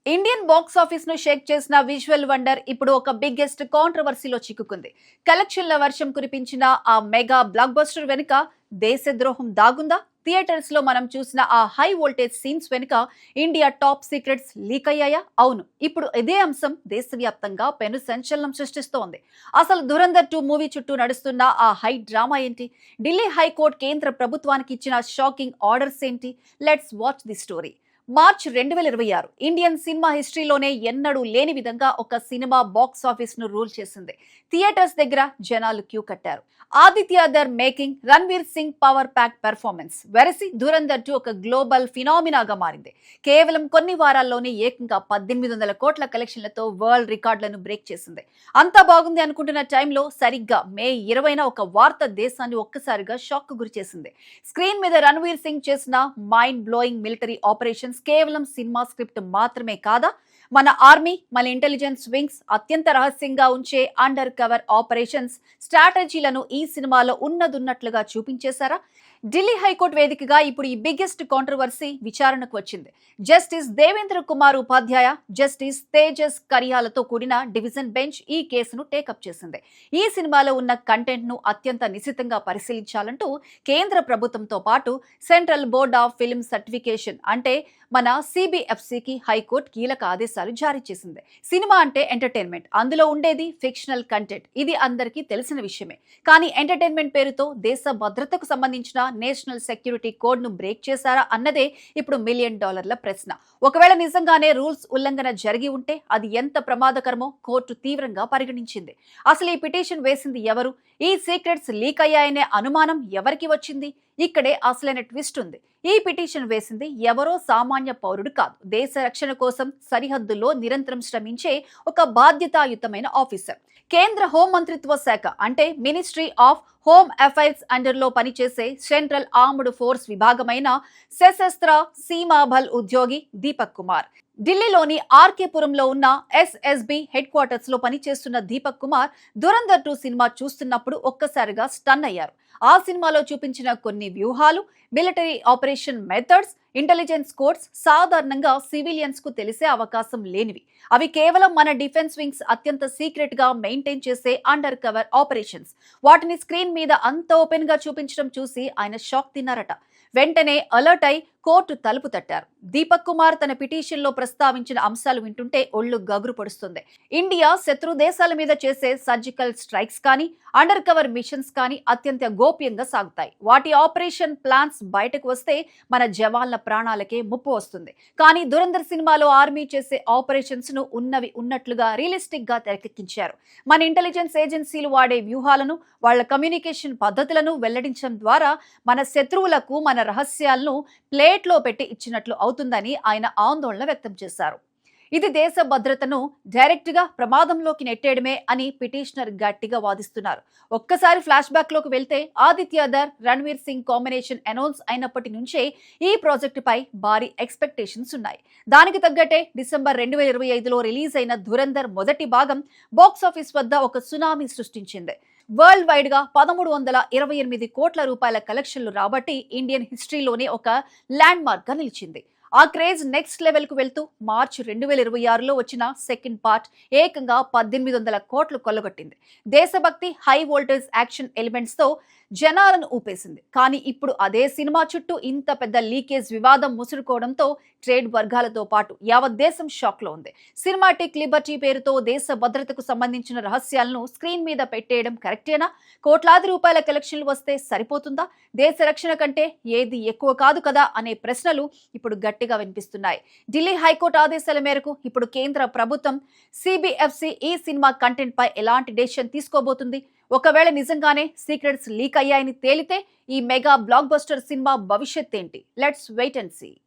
Indian box office ను షేక్ చేసిన visual wonder ఇప్పుడు ఒక బిగ్గెస్ట్ కాంట్రవర్సీలో చిక్కుకుంది. కలెక్షన్ల వర్షం కురిపించిన ఆ మెగా బ్లాక్ బస్టర్ వెనుక దేశద్రోహం దాగుందా? థియేటర్స్ లో మనం చూసిన ఆ హై వోల్టేజ్ సీన్స్ వెనుక ఇండియా టాప్ సీక్రెట్స్ లీక్ అయ్యాయా? అవును, ఇప్పుడు ఇదే అంశం దేశవ్యాప్తంగా పెను సంచలనం సృష్టిస్తోంది. అసలు ధురంధర్ 2 మూవీ చుట్టూ నడుస్తున్న ఆ హై డ్రామా ఏంటి? ఢిల్లీ హైకోర్టు కేంద్ర ప్రభుత్వానికి ఇచ్చిన షాకింగ్ ఆర్డర్స్ ఏంటి? Let's watch the story. March 2026 Indian cinema హిస్టరీలోనే ఎన్నడూ లేని విధంగా ఒక సినిమా బాక్స్ ఆఫీస్ ను రూల్ చేసింది. థియేటర్స్ దగ్గర జనాలు క్యూ కట్టారు. Aditya Dhar making, Ranveer Singh power pack performance వెరసి ధురంధర్ 2 ఒక గ్లోబల్ ఫినామినాగా మారింది. కేవలం కొన్ని వారాల్లోనే ఏకంగా 1800 కోట్ల కలెక్షన్లతో వరల్డ్ రికార్డులను బ్రేక్ చేసింది. అంతా బాగుంది అనుకుంటున్న టైంలో సరిగ్గా మే 20న ఒక వార్త దేశాన్ని ఒక్కసారిగా షాక్ కు గురిచేసింది. స్క్రీన్ మీద రణ్వీర్ సింగ్ చేసిన మైండ్ బ్లోయింగ్ మిలిటరీ ఆపరేషన్స్ కేవలం సినిమా స్క్రిప్ట్ మాత్రమే కాదా, మన ఆర్మీ, మన ఇంటెలిజెన్స్ వింగ్స్ అత్యంత రహస్యంగా ఉంచే అండర్ కవర్ ఆపరేషన్స్ స్ట్రాటజీలను ఈ సినిమాలో ఉన్నదున్నట్లుగా చూపించేశారా? ఢిల్లీ హైకోర్టు వేదికగా ఇప్పుడు ఈ బిగ్గెస్ట్ కాంట్రవర్సీ విచారణకు వచ్చింది. జస్టిస్ దేవేంద్ర కుమార్ ఉపాధ్యాయ, జస్టిస్ తేజస్ కరియాలతో కూడిన డివిజన్ బెంచ్ ఈ కేసును టేకప్ చేసింది. ఈ సినిమాలో ఉన్న కంటెంట్ ను అత్యంత నిశితంగా పరిశీలించాలంటూ కేంద్ర ప్రభుత్వంతో పాటు central board of film certification అంటే మన సిబిఎఫ్సికి హైకోర్టు కీలక ఆదేశాలు జారీ చేసింది. సినిమా అంటే ఎంటర్టైన్మెంట్, అందులో ఉండేది ఫిక్షనల్ కంటెంట్, ఇది అందరికీ తెలిసిన విషయమే. కానీ ఎంటర్టైన్మెంట్ పేరుతో దేశ భద్రతకు సంబంధించిన నేషనల్ సెక్యూరిటీ కోడ్ ను బ్రేక్ చేశారా అన్నదే ఇప్పుడు $1 మిలియన్ ప్రశ్న. ఒకవేళ నిజంగానే రూల్స్ ఉల్లంఘన జరిగి ఉంటే అది ఎంత ప్రమాదకరమో కోర్టు తీవ్రంగా పరిగణించింది. అసలు ఈ పిటిషన్ వేసింది ఎవరు? ఈ సీక్రెట్స్ లీక్ అయ్యాయనే అనుమానం ఎవరికి వచ్చింది? ఇక్కడే అసలైన ట్విస్ట్ ఉంది. ఈ పిటిషన్ వేసింది ఎవరో సామాన్య పౌరుడు కాదు, దేశ రక్షణ కోసం సరిహద్దుల్లో నిరంతరం శ్రమించే ఒక బాధ్యతాయుతమైన ఆఫీసర్. కేంద్ర హోం మంత్రిత్వ శాఖ అంటే ministry of home affairs under లో పనిచేసే సెంట్రల్ ఆర్మ్డ్ ఫోర్స్ విభాగమైన సశస్త్ర సీమా బల్ ఉద్యోగి దీపక్ కుమార్. ఢిల్లీలోని ఆర్కేపురంలో ఉన్న ఎస్ఎస్బి హెడ్ క్వార్టర్స్ లో పనిచేస్తున్న దీపక్ కుమార్ ధురంధర్ 2 సినిమా చూస్తున్నప్పుడు ఒక్కసారిగా స్టన్ అయ్యారు. ఆ సినిమాలో చూపించిన కొన్ని వ్యూహాలు, military operation methods, intelligence codes సాధారణంగా సివిలియన్స్ కు తెలిసే అవకాశం లేనివి. అవి కేవలం మన డిఫెన్స్ వింగ్స్ అత్యంత సీక్రెట్ గా మెయింటైన్ చేసే అండర్ కవర్ ఆపరేషన్స్. వాటిని స్క్రీన్ మీద అంత ఓపెన్ గా చూపించడం చూసి ఆయన షాక్ తిన్నారట. వెంటనే అలర్ట్ అయి కోర్టు తలుపు తట్టారు. దీపక్ కుమార్ తన పిటిషన్ లో ప్రస్తావించిన అంశాలు వింటుంటే ఒళ్ళు గగురు పడుస్తుంది. ఇండియా శత్రు దేశాల మీద చేసే సర్జికల్ స్ట్రైక్స్ కానీ, అండర్ కవర్ మిషన్స్ కానీ అత్యంత గోప్యంగా సాగుతాయి. వాటి ఆపరేషన్ ప్లాన్స్ బయటకు వస్తే మన జవాన్ల ప్రాణాలకే ముప్పు వస్తుంది. కానీ ధురంధర్ సినిమాలో ఆర్మీ చేసే ఆపరేషన్స్ ను ఉన్నవి ఉన్నట్లుగా రియలిస్టిక్ గా తెరకెక్కించారు. మన ఇంటెలిజెన్స్ ఏజెన్సీలు వాడే వ్యూహాలను, వాళ్ల కమ్యూనికేషన్ పద్ధతులను వెల్లడించడం ద్వారా మన శత్రువులకు మన రహస్యాలను ప్లేట్లో పెట్టి ఇచ్చినట్లు అవుతుందని ఆయన ఆందోళన వ్యక్తం చేశారు. ఇది దేశ భద్రతను డైరెక్ట్ గా ప్రమాదంలోకి నెట్టేయడమే అని పిటిషనర్ గట్టిగా వాదిస్తున్నారు. ఒక్కసారి ఫ్లాష్ బ్యాక్ లోకి వెళ్తే ఆదిత్య దర్, రణ్వీర్ సింగ్ కాంబినేషన్ అనౌన్స్ అయినప్పటి నుంచే ఈ ప్రాజెక్టుపై భారీ ఎక్స్పెక్టేషన్స్ ఉన్నాయి. దానికి తగ్గట్టే డిసెంబర్ 2025లో రిలీజ్ అయిన ధురంధర్ మొదటి భాగం బాక్సాఫీస్ వద్ద ఒక సునామీ సృష్టించింది. వరల్డ్ వైడ్ గా 1328 కోట్ల రూపాయల కలెక్షన్లు రాబట్టి ఇండియన్ హిస్టరీలోనే ఒక ల్యాండ్ మార్క్ గా నిలిచింది. ఆ క్రేజ్ నెక్స్ట్ లెవెల్ కు వెళ్తూ మార్చ్ 2026లో వచ్చిన సెకండ్ పార్ట్ ఏకంగా 1800 కోట్లు కొల్లగొట్టింది. దేశభక్తి, హై వోల్టేజ్ యాక్షన్ ఎలిమెంట్స్ తో జనాలను ఊపేసింది. కానీ ఇప్పుడు అదే సినిమా చుట్టూ ఇంత పెద్ద లీకేజ్ వివాదం ముసురుకోవడంతో ట్రేడ్ వర్గాలతో పాటు యావత్ దేశం షాక్ లో ఉంది. సినిమాటిక్ లిబర్టీ పేరుతో దేశ భద్రతకు సంబంధించిన రహస్యాలను స్క్రీన్ మీద పెట్టేయడం కరెక్టేనా? కోట్లాది రూపాయల కలెక్షన్లు వస్తే సరిపోతుందా? దేశ రక్షణ కంటే ఏది ఎక్కువ కాదు కదా అనే ప్రశ్నలు ఇప్పుడు గట్టిగా వినిపిస్తున్నాయి. ఢిల్లీ హైకోర్టు ఆదేశాల మేరకు ఇప్పుడు కేంద్ర ప్రభుత్వం సిబిఎఫ్సి ఈ సినిమా కంటెంట్ పై ఎలాంటి డెసిషన్ తీసుకోబోతుంది? ఒకవేళ నిజంగానే సీక్రెట్స్ లీక్ అయ్యాయని తేలితే ఈ మెగా బ్లాక్ బస్టర్ సినిమా భవిష్యత్ ఏంటి? Let's wait and see.